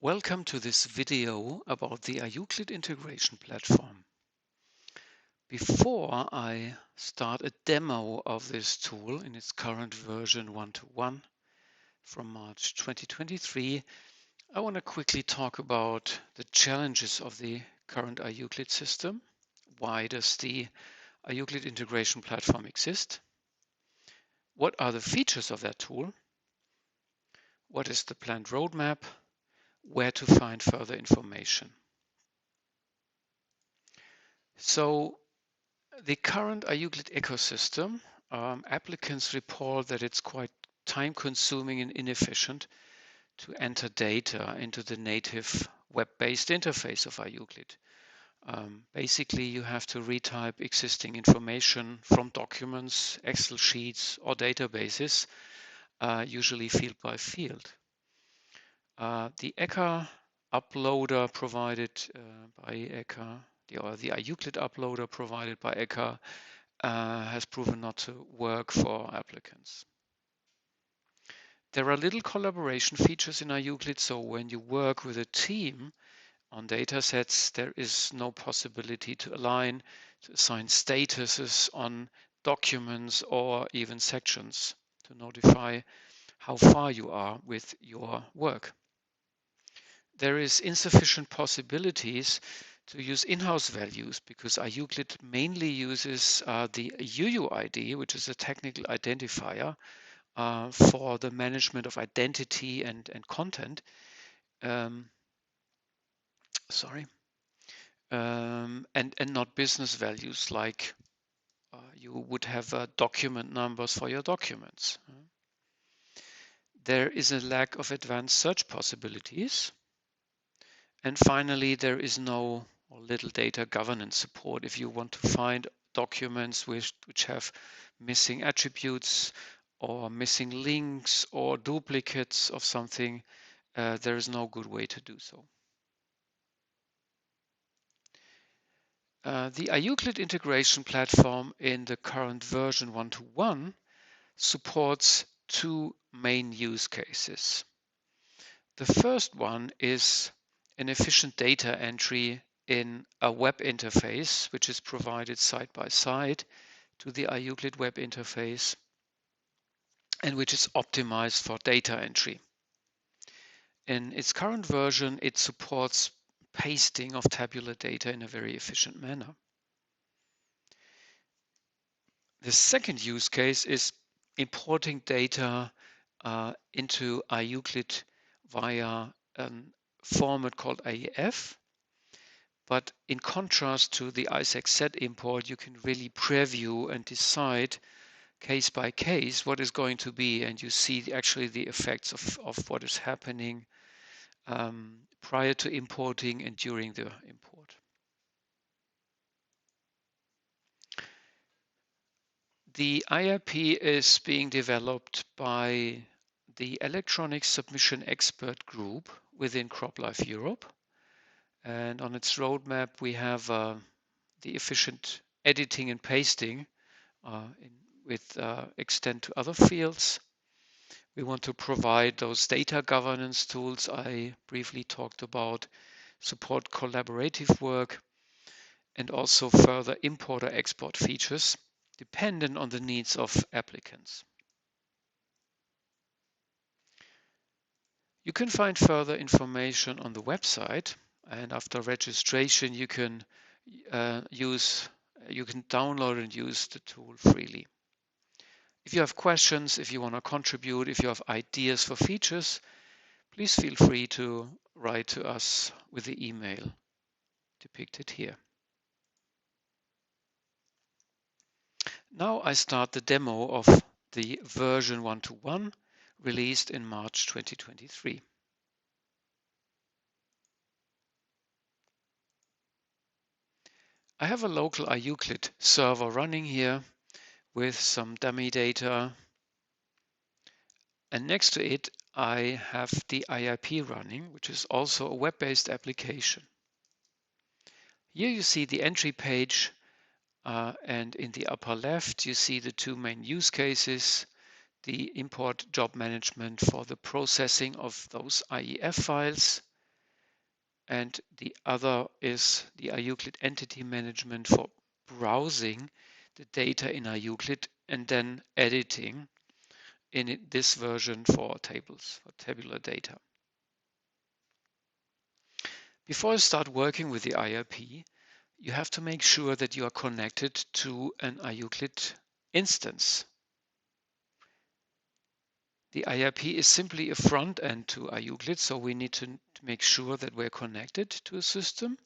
Welcome to this video about the IUCLID Integration Platform. Before I start a demo of this tool in its current version 1.1 from March 2023, I want to quickly talk about the challenges of the current IUCLID system. Why does the IUCLID Integration Platform exist? What are the features of that tool? What is the planned roadmap? Where to find further information? So the current IUCLID ecosystem, applicants report that it's quite time-consuming and inefficient to enter data into the native web-based interface of IUCLID. Basically, you have to retype existing information from documents, Excel sheets, or databases, usually field by field. The ECA uploader provided by ECA, or the IUCLID uploader provided by ECA, has proven not to work for applicants. There are little collaboration features in IUCLID, so when you work with a team on data sets, there is no possibility to align, to assign statuses on documents or even sections to notify how far you are with your work. There is insufficient possibilities to use in-house values because IUCLID mainly uses the UUID, which is a technical identifier for the management of identity and content. And not business values like you would have document numbers for your documents. There is a lack of advanced search possibilities. And finally, there is no or little data governance support. If you want to find documents which have missing attributes or missing links or duplicates of something, there is no good way to do so. The IUCLID Integration Platform in the current version 1.1 supports two main use cases. The first one is an efficient data entry in a web interface, which is provided side by side to the IUCLID web interface and which is optimized for data entry. In its current version, it supports pasting of tabular data in a very efficient manner. The second use case is importing data into IUCLID via a format called AEF. But in contrast to the ISAC set import, you can really preview and decide case by case what is going to be, and you see actually the effects of what is happening prior to importing and during the import. The IIP is being developed by the Electronic Submission Expert Group within CropLife Europe. And on its roadmap, we have the efficient editing and pasting with extent to other fields. We want to provide those data governance tools I briefly talked about, support collaborative work, and also further import or export features dependent on the needs of applicants. You can find further information on the website, and after registration you can download and use the tool freely. If you have questions, if you want to contribute, if you have ideas for features, please feel free to write to us with the email depicted here. Now I start the demo of the version 1.1 released in March 2023. I have a local IUCLID server running here with some dummy data, and next to it I have the IIP running, which is also a web-based application. Here you see the entry page, and in the upper left you see the two main use cases: the import job management for the processing of those IEF files, and the other is the IUCLID Entity Management for browsing the data in IUCLID and then editing in this version for tables, for tabular data. Before you start working with the IIP, you have to make sure that you are connected to an IUCLID instance. The IIP is simply a front end to IUCLID, so we need to make sure that we're connected to a system.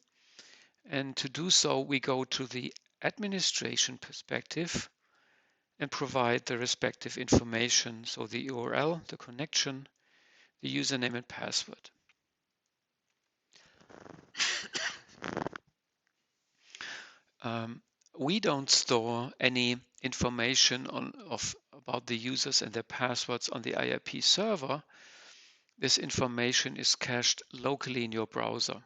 And to do so, we go to the administration perspective and provide the respective information, so the URL, the connection, the username and password. We don't store any information about the users and their passwords on the IIP server. This information is cached locally in your browser.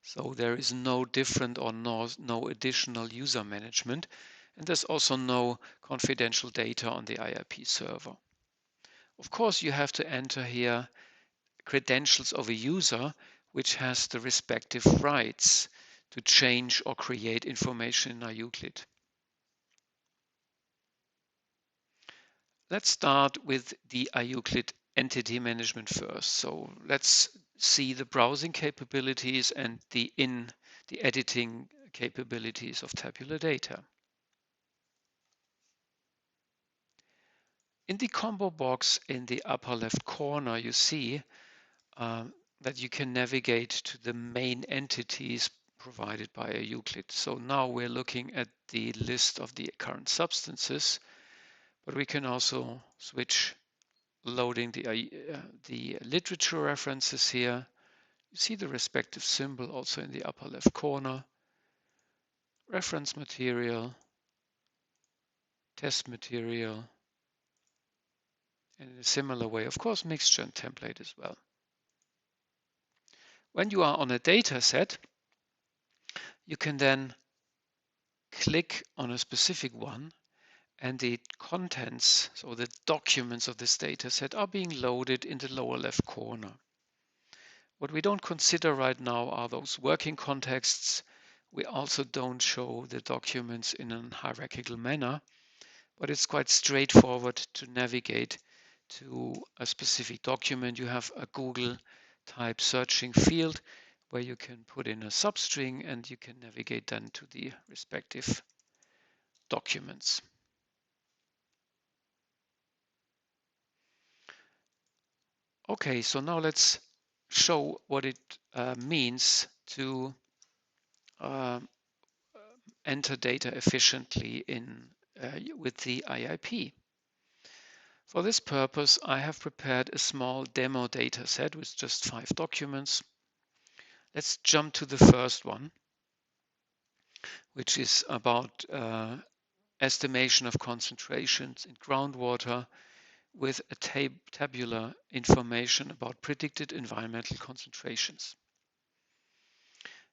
So there is no different or no additional user management, and there's also no confidential data on the IIP server. Of course, you have to enter here credentials of a user which has the respective rights to change or create information in IUCLID. Let's start with the IUCLID entity management first. So let's see the browsing capabilities and the editing capabilities of tabular data. In the combo box in the upper left corner, you see that you can navigate to the main entities provided by IUCLID. So now we're looking at the list of the current substances, but we can also switch loading the literature references here. You see the respective symbol also in the upper left corner. Reference material, test material, and in a similar way, of course, mixture and template as well. When you are on a data set, you can then click on a specific one and the contents, so the documents of this data set, are being loaded in the lower left corner. What we don't consider right now are those working contexts. We also don't show the documents in a hierarchical manner, but it's quite straightforward to navigate to a specific document. You have a Google type searching field where you can put in a substring and you can navigate then to the respective documents. Okay, so now let's show what it means to enter data efficiently with the IIP. For this purpose, I have prepared a small demo data set with just 5 documents. Let's jump to the first one, which is about estimation of concentrations in groundwater with a tabular information about predicted environmental concentrations.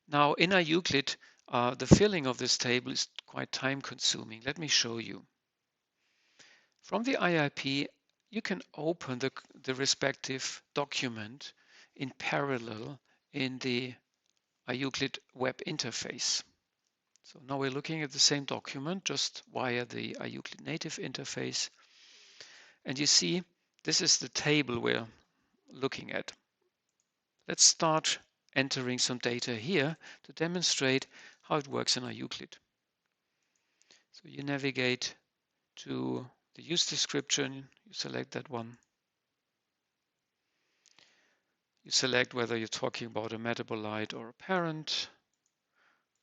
Now in IUCLID, the filling of this table is quite time consuming. Let me show you. From the IIP, you can open the respective document in parallel in the IUCLID web interface. So now we're looking at the same document just via the IUCLID native interface. And you see, this is the table we're looking at. Let's start entering some data here to demonstrate how it works in IUCLID. So you navigate to the use description, you select that one. You select whether you're talking about a metabolite or a parent.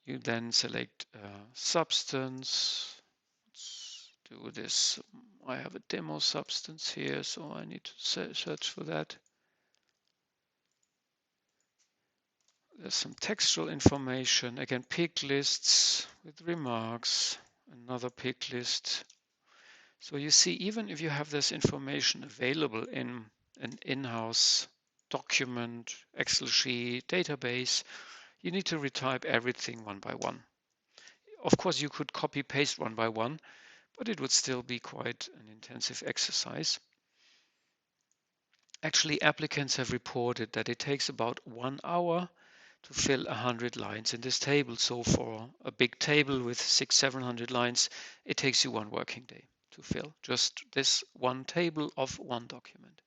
You then select substance. Let's do this. I have a demo substance here, so I need to search for that. There's some textual information. Again, pick lists with remarks, another pick list. So you see, even if you have this information available in an in-house document, Excel sheet, database, you need to retype everything one by one. Of course, you could copy paste one by one, but it would still be quite an intensive exercise. Actually, applicants have reported that it takes about 1 hour to fill 100 lines in this table. So for a big table with 600-700 lines, it takes you 1 working day to fill just this one table of one document.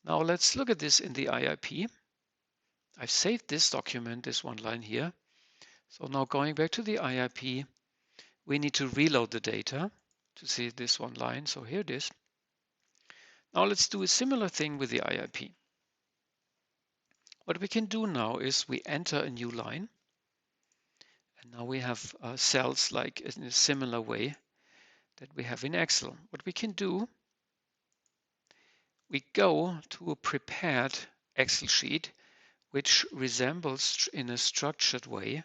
Now let's look at this in the IIP. I've saved this document, this one line here. So now going back to the IIP, we need to reload the data to see this one line. So here it is. Now let's do a similar thing with the IIP. What we can do now is we enter a new line. And now we have cells like in a similar way that we have in Excel. What we can do, we go to a prepared Excel sheet which resembles in a structured way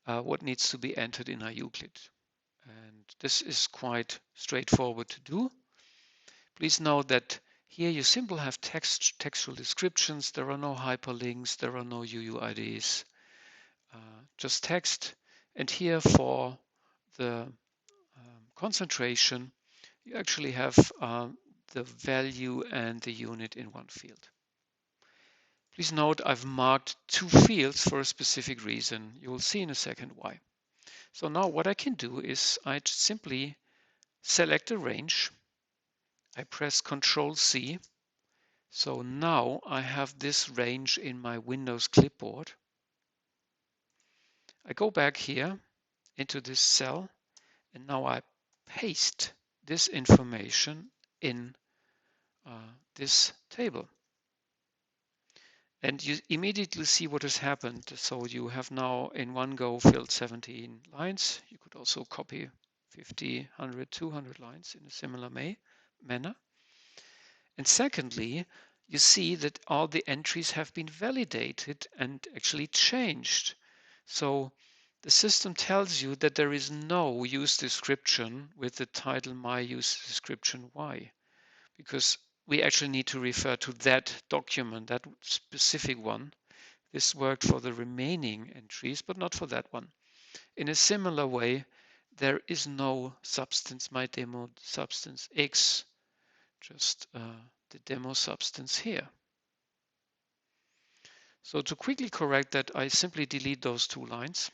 what needs to be entered in IUCLID. And this is quite straightforward to do. Please note that here you simply have textual descriptions. There are no hyperlinks, there are no UUIDs, just text. And here for the concentration, you actually have the value and the unit in one field. Please note I've marked 2 fields for a specific reason. You will see in a second why. So now what I can do is I simply select a range. I press Ctrl C. So now I have this range in my Windows clipboard. I go back here into this cell and now I paste this information in this table. And you immediately see what has happened. So you have now in one go filled 17 lines. You could also copy 50, 100, 200 lines in a similar manner. And secondly, you see that all the entries have been validated and actually changed. So the system tells you that there is no use description with the title My Use Description Why, because we actually need to refer to that document, that specific one. This worked for the remaining entries, but not for that one. In a similar way, there is no substance, my demo substance X, just the demo substance here. So to quickly correct that, I simply delete those 2 lines.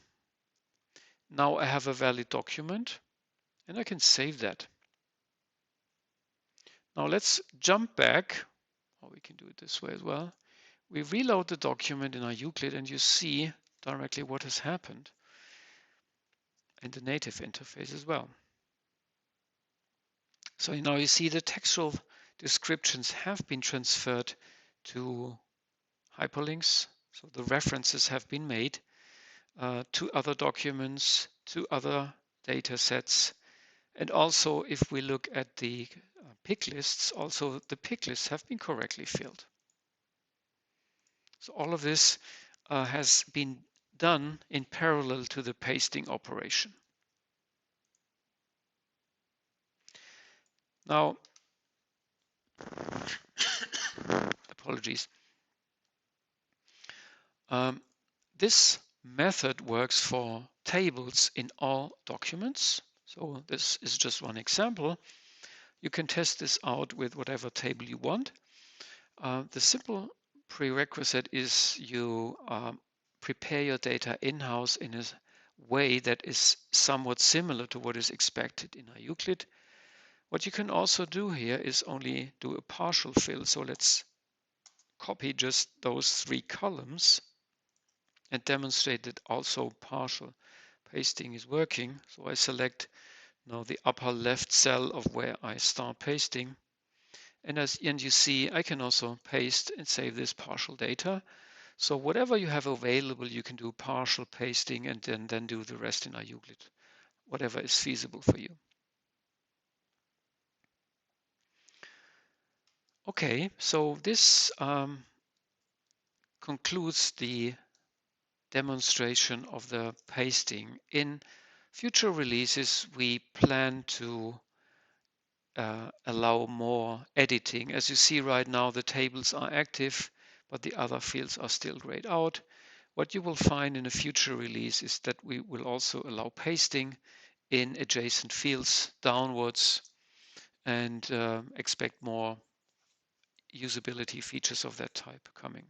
Now I have a valid document and I can save that. Now let's jump back, or we can do it this way as well. We reload the document in our Euclid and you see directly what has happened in the native interface as well. So now you see the textual descriptions have been transferred to hyperlinks. So the references have been made to other documents, to other data sets. And also, if we look at the pick lists, also the pick lists have been correctly filled. So all of this has been done in parallel to the pasting operation. Now, apologies. This method works for tables in all documents. So this is just one example. You can test this out with whatever table you want. The simple prerequisite is you prepare your data in-house in a way that is somewhat similar to what is expected in IUCLID. What you can also do here is only do a partial fill. So let's copy just those 3 columns and demonstrate that also partial pasting is working. So I select now the upper left cell of where I start pasting. And you see, I can also paste and save this partial data. So whatever you have available, you can do partial pasting and then do the rest in IUCLID, whatever is feasible for you. Okay, so this concludes the demonstration of the pasting. In future releases, we plan to allow more editing. As you see right now, the tables are active, but the other fields are still grayed out. What you will find in a future release is that we will also allow pasting in adjacent fields downwards and expect more usability features of that type coming.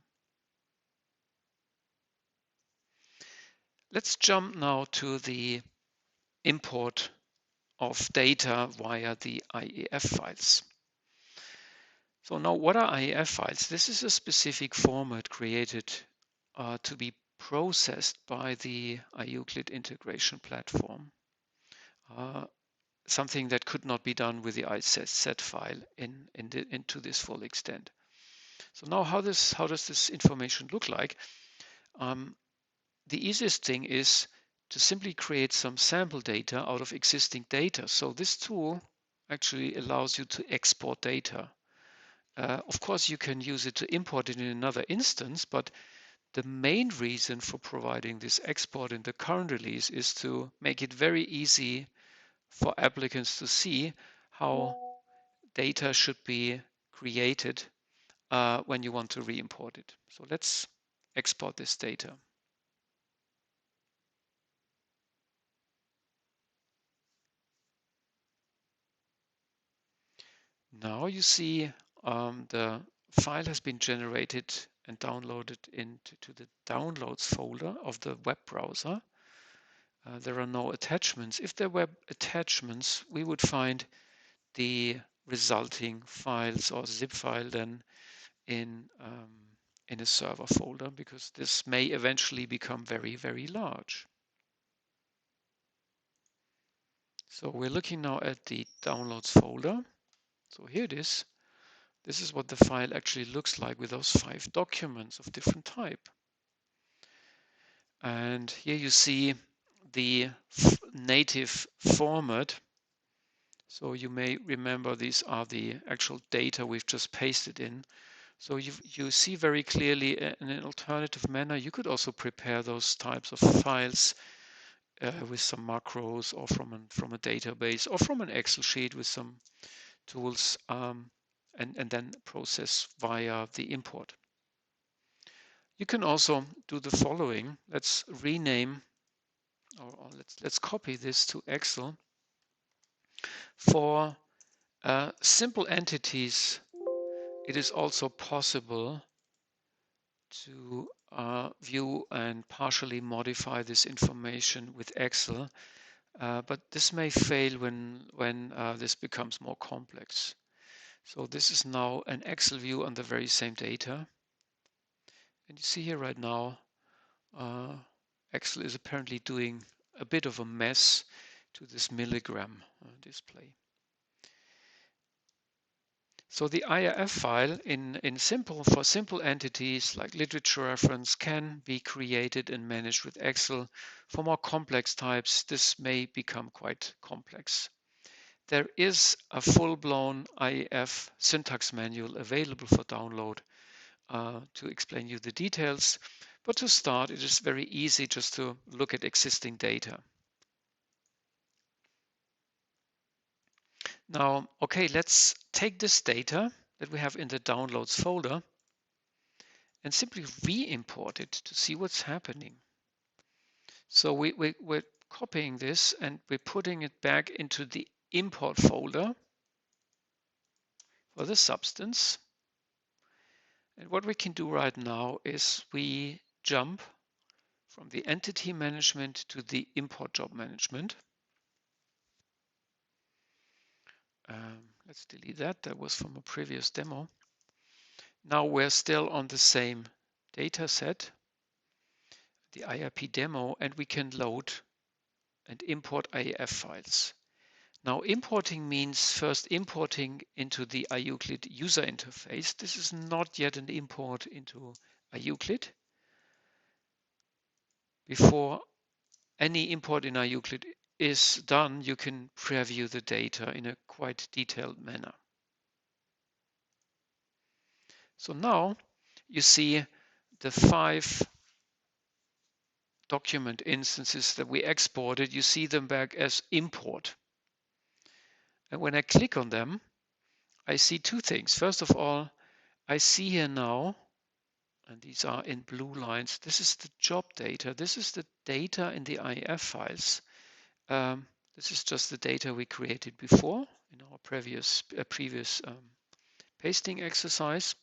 Let's jump now to the import of data via the IEF files. So now, what are IEF files? This is a specific format created to be processed by the IUCLID Integration Platform. Something that could not be done with the IZ file into this full extent. So now, how does this information look like? The easiest thing is to simply create some sample data out of existing data. So this tool actually allows you to export data. Of course, you can use it to import it in another instance, but the main reason for providing this export in the current release is to make it very easy for applicants to see how data should be created when you want to re-import it. So let's export this data. Now you see the file has been generated and downloaded into the downloads folder of the web browser. There are no attachments. If there were attachments, we would find the resulting files or zip file then in a server folder, because this may eventually become very, very large. So we're looking now at the downloads folder. So here it is. This is what the file actually looks like with those 5 documents of different type. And here you see the native format. So you may remember these are the actual data we've just pasted in. So you see very clearly in an alternative manner, you could also prepare those types of files with some macros, or from a database, or from an Excel sheet with some tools, and then process via the import. You can also do the following. Let's rename, or let's copy this to Excel. For simple entities, it is also possible to view and partially modify this information with Excel, but this may fail when this becomes more complex. So this is now an Excel view on the very same data. And you see here right now, Excel is apparently doing a bit of a mess to this milligram display. So the IIF file for simple entities like literature reference can be created and managed with Excel. For more complex types, this may become quite complex. There is a full-blown IIF syntax manual available for download to explain you the details. But to start, it is very easy just to look at existing data. Now, okay, let's take this data that we have in the downloads folder and simply re-import it to see what's happening. So we're copying this and we're putting it back into the import folder for the substance. And what we can do right now is we jump from the entity management to the import job management. Let's delete that. That was from a previous demo. Now we're still on the same data set, the IIP demo, and we can load and import IEF files. Now importing means first importing into the IUCLID user interface. This is not yet an import into IUCLID. Before any import in IUCLID is done, you can preview the data in a quite detailed manner. So now you see the 5 document instances that we exported. You see them back as import. And when I click on them, I see 2 things. First of all, I see here now, and these are in blue lines, this is the job data. This is the data in the IIF files. This is just the data we created before in our previous pasting exercise.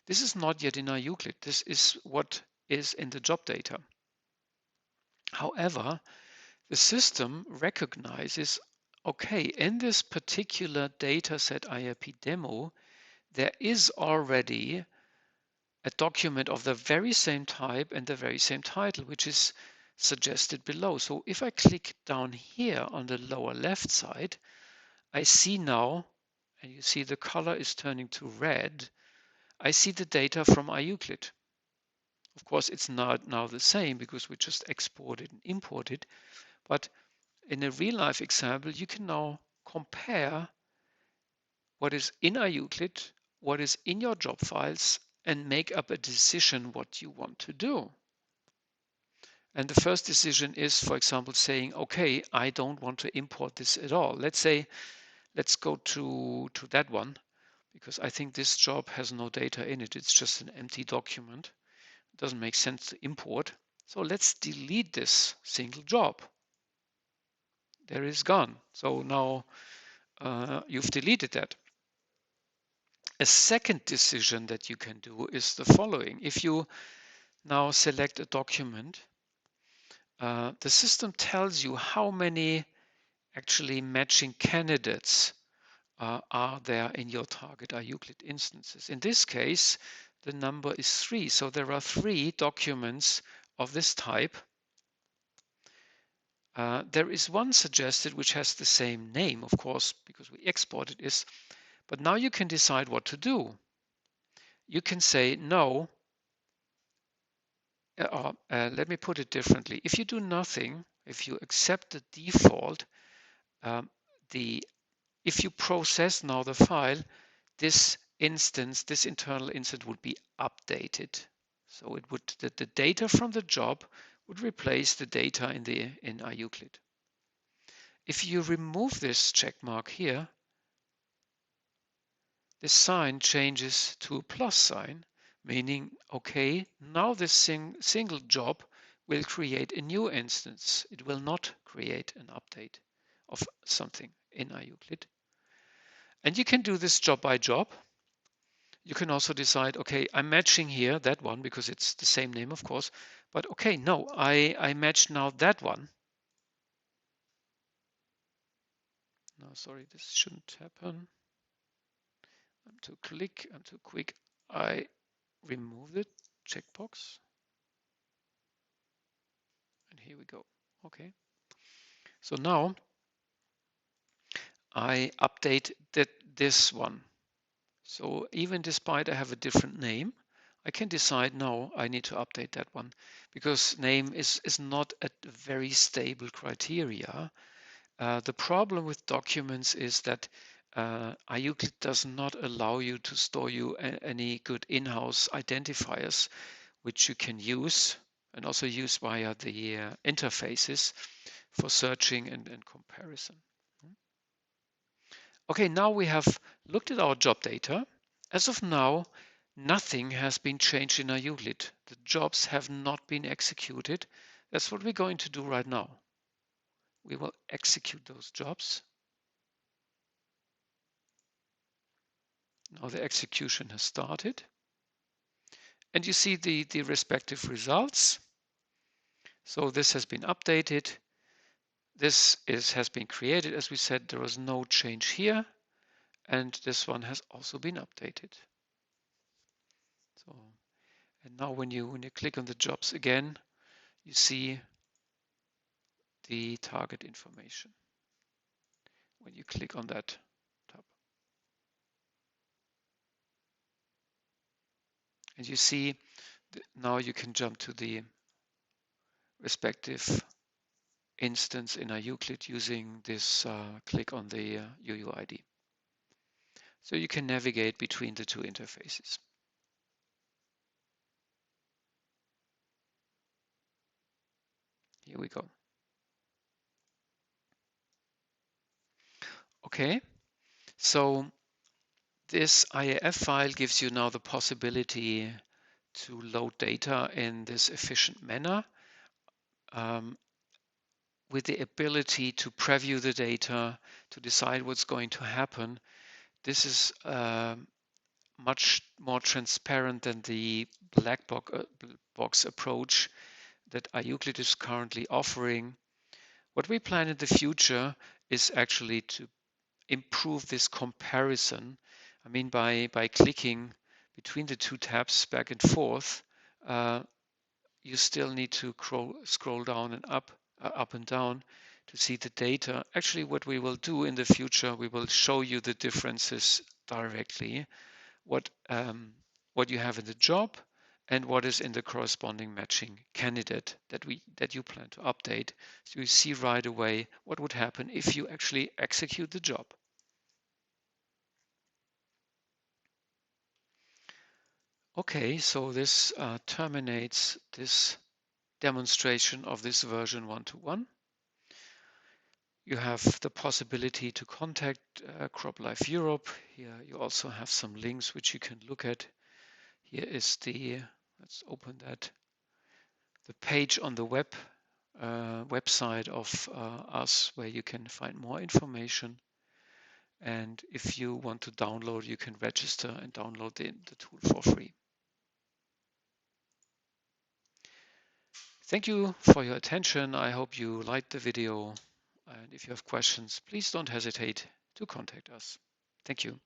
This is not yet in IUCLID. This is what is in the job data. However, the system recognizes, okay, in this particular dataset IIP demo, there is already a document of the very same type and the very same title, which is suggested below. So if I click down here on the lower left side, I see now, and you see the color is turning to red, I see the data from IUCLID. Of course, it's not now the same because we just exported and imported, but in a real life example, you can now compare what is in IUCLID, what is in your job files, and make up a decision what you want to do. And the first decision is, for example, saying, okay, I don't want to import this at all. Let's go to that one, because I think this job has no data in it. It's just an empty document. It doesn't make sense to import. So let's delete this single job. There is gone. So now you've deleted that. A second decision that you can do is the following. If you now select a document, the system tells you how many actually matching candidates are there in your target IUCLID instances. In this case, the number is 3. So there are 3 documents of this type. There is one suggested which has the same name, of course, because we exported this. But now you can decide what to do. You can say no. Let me put it differently. If you do nothing, if you accept the default, um, if you process now the file, this instance, this internal instance would be updated. So it would the data from the job would replace the data in IUCLID. If you remove this check mark here, this sign changes to a plus sign, meaning, okay, now this single job will create a new instance. It will not create an update of something in IUCLID. And you can do this job by job. You can also decide, okay, I'm matching here that one because it's the same name, of course. But okay, no, I matched now that one. No, sorry, this shouldn't happen. I'm too quick. I remove the checkbox. And here we go. Okay. So now I update this one. So even despite I have a different name, I can decide no, I need to update that one because name is not a very stable criteria. The problem with documents is that IUCLID does not allow you to store you any good in-house identifiers which you can use and also use via the interfaces for searching and comparison. Okay, now we have looked at our job data. As of now, nothing has been changed in IUCLID. The jobs have not been executed. That's what we're going to do right now. We will execute those jobs. Now the execution has started. And you see the respective results. So this has been updated. This has been created. As we said, there was no change here. And this one has also been updated. So, and now when you click on the jobs again, you see the target information when you click on that tab. And you see now you can jump to the respective instance in IUCLID using this click on the UUID. So you can navigate between the two interfaces. Here we go. Okay, so this IAF file gives you now the possibility to load data in this efficient manner with the ability to preview the data, to decide what's going to happen. This is much more transparent than the black box approach that IUCLID is currently offering. What we plan in the future is actually to improve this comparison. I mean, by clicking between the two tabs back and forth, you still need to scroll down and up and down to see the data. Actually, what we will do in the future, we will show you the differences directly, what you have in the job and what is in the corresponding matching candidate that you plan to update. So you see right away what would happen if you actually execute the job. Okay, so this terminates this demonstration of this version 1.1. You have the possibility to contact CropLife Europe. Here you also have some links which you can look at. Here is let's open that, the page on the website of us where you can find more information. And if you want to download, you can register and download the tool for free. Thank you for your attention. I hope you liked the video. And if you have questions, please don't hesitate to contact us. Thank you.